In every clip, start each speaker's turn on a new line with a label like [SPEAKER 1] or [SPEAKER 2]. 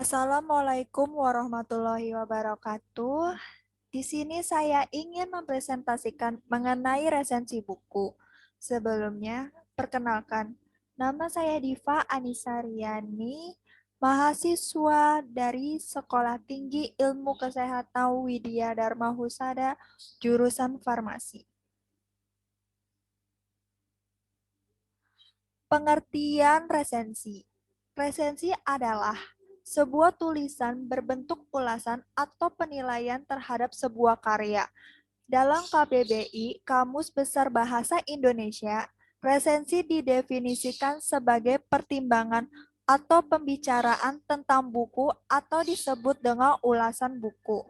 [SPEAKER 1] Assalamualaikum warahmatullahi wabarakatuh. Di sini saya ingin mempresentasikan mengenai resensi buku. Sebelumnya, perkenalkan, nama saya Diva Anissa Riani, mahasiswa dari Sekolah Tinggi Ilmu Kesehatan Widya Dharma Husada, jurusan Farmasi. Pengertian resensi. Resensi adalah sebuah tulisan berbentuk ulasan atau penilaian terhadap sebuah karya. Dalam KBBI, Kamus Besar Bahasa Indonesia, resensi didefinisikan sebagai pertimbangan atau pembicaraan tentang buku atau disebut dengan ulasan buku.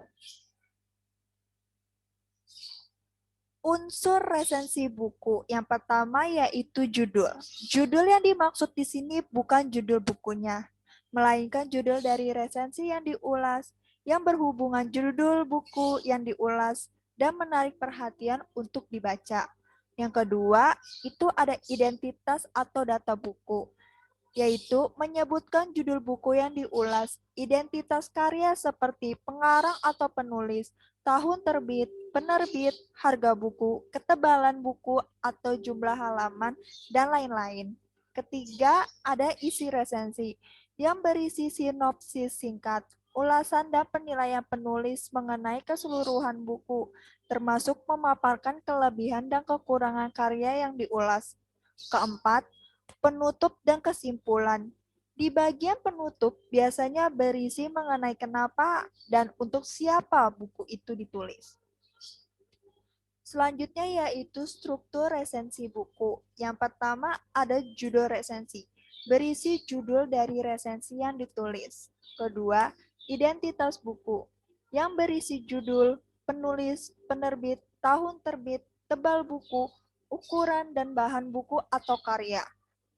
[SPEAKER 1] Unsur resensi buku yang pertama yaitu judul. Judul yang dimaksud di sini bukan judul bukunya, melainkan judul dari resensi yang diulas, yang berhubungan judul buku yang diulas dan menarik perhatian untuk dibaca. Yang kedua, itu ada identitas atau data buku, yaitu menyebutkan judul buku yang diulas, identitas karya seperti pengarang atau penulis, tahun terbit, penerbit, harga buku, ketebalan buku atau jumlah halaman, dan lain-lain. Ketiga, ada isi resensi yang berisi sinopsis singkat, ulasan dan penilaian penulis mengenai keseluruhan buku, termasuk memaparkan kelebihan dan kekurangan karya yang diulas. Keempat, penutup dan kesimpulan. Di bagian penutup biasanya berisi mengenai kenapa dan untuk siapa buku itu ditulis. Selanjutnya yaitu struktur resensi buku. Yang pertama ada judul resensi, berisi judul dari resensi yang ditulis. Kedua, identitas buku, yang berisi judul, penulis, penerbit, tahun terbit, tebal buku, ukuran dan bahan buku atau karya.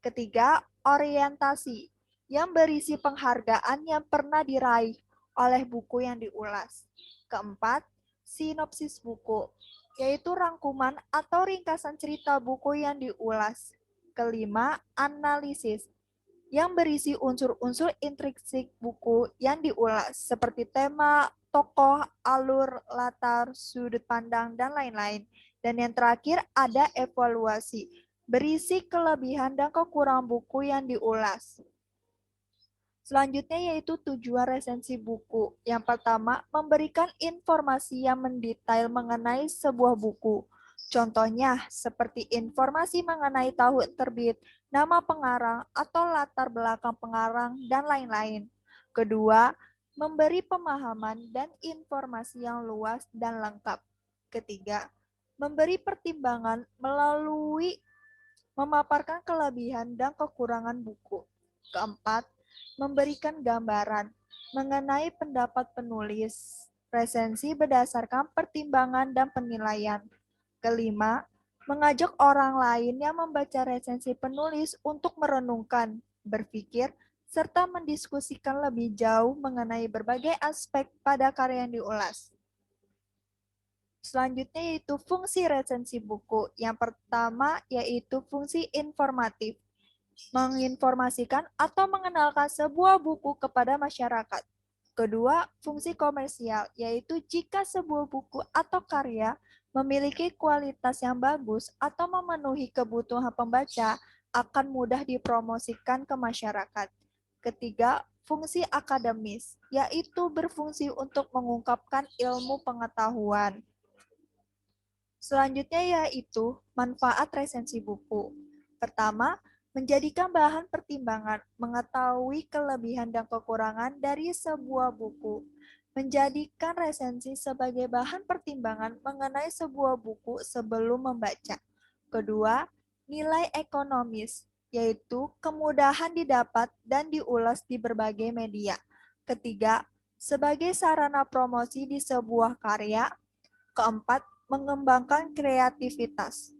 [SPEAKER 1] Ketiga, orientasi, yang berisi penghargaan yang pernah diraih oleh buku yang diulas. Keempat, sinopsis buku, yaitu rangkuman atau ringkasan cerita buku yang diulas. Kelima, analisis, yang berisi unsur-unsur intrinsik buku yang diulas, seperti tema, tokoh, alur, latar, sudut pandang, dan lain-lain. Dan yang terakhir ada evaluasi, berisi kelebihan dan kekurangan buku yang diulas. Selanjutnya yaitu tujuan resensi buku. Yang pertama, memberikan informasi yang mendetail mengenai sebuah buku. Contohnya, seperti informasi mengenai tahun terbit, nama pengarang, atau latar belakang pengarang, dan lain-lain. Kedua, memberi pemahaman dan informasi yang luas dan lengkap. Ketiga, memberi pertimbangan melalui memaparkan kelebihan dan kekurangan buku. Keempat, memberikan gambaran mengenai pendapat penulis, resensi berdasarkan pertimbangan dan penilaian. Kelima, mengajak orang lain yang membaca resensi penulis untuk merenungkan, berpikir, serta mendiskusikan lebih jauh mengenai berbagai aspek pada karya yang diulas. Selanjutnya yaitu fungsi resensi buku. Yang pertama yaitu fungsi informatif, menginformasikan atau mengenalkan sebuah buku kepada masyarakat. Kedua, fungsi komersial, yaitu jika sebuah buku atau karya memiliki kualitas yang bagus atau memenuhi kebutuhan pembaca, akan mudah dipromosikan ke masyarakat. Ketiga, fungsi akademis, yaitu berfungsi untuk mengungkapkan ilmu pengetahuan. Selanjutnya yaitu manfaat resensi buku. Pertama, menjadikan bahan pertimbangan, mengetahui kelebihan dan kekurangan dari sebuah buku. Menjadikan resensi sebagai bahan pertimbangan mengenai sebuah buku sebelum membaca. Kedua, nilai ekonomis, yaitu kemudahan didapat dan diulas di berbagai media. Ketiga, sebagai sarana promosi di sebuah karya. Keempat, mengembangkan kreativitas.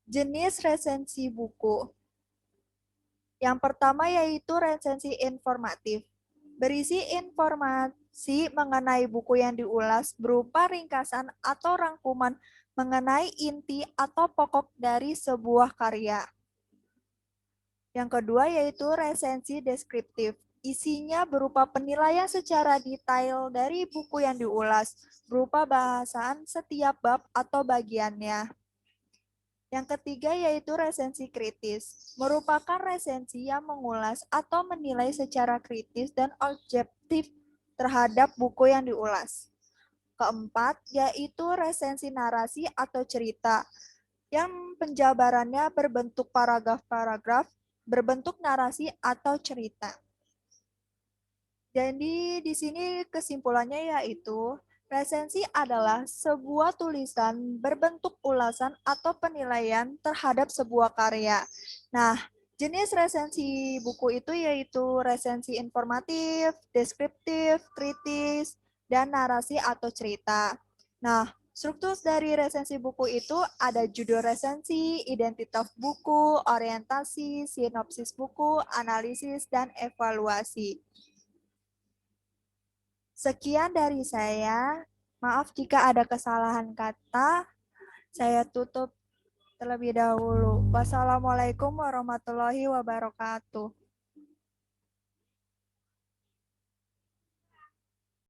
[SPEAKER 1] Jenis resensi buku. Yang pertama yaitu resensi informatif. Berisi informasi mengenai buku yang diulas berupa ringkasan atau rangkuman mengenai inti atau pokok dari sebuah karya. Yang kedua yaitu resensi deskriptif. Isinya berupa penilaian secara detail dari buku yang diulas, berupa bahasan setiap bab atau bagiannya. Yang ketiga yaitu resensi kritis, merupakan resensi yang mengulas atau menilai secara kritis dan objektif terhadap buku yang diulas. Keempat yaitu resensi narasi atau cerita, yang penjabarannya berbentuk paragraf-paragraf, berbentuk narasi atau cerita. Jadi di sini kesimpulannya yaitu resensi adalah sebuah tulisan berbentuk ulasan atau penilaian terhadap sebuah karya. Nah, jenis resensi buku itu yaitu resensi informatif, deskriptif, kritis, dan narasi atau cerita. Nah, struktur dari resensi buku itu ada judul resensi, identitas buku, orientasi, sinopsis buku, analisis, dan evaluasi. Sekian dari saya. Maaf jika ada kesalahan kata. Saya tutup terlebih dahulu. Wassalamualaikum warahmatullahi wabarakatuh.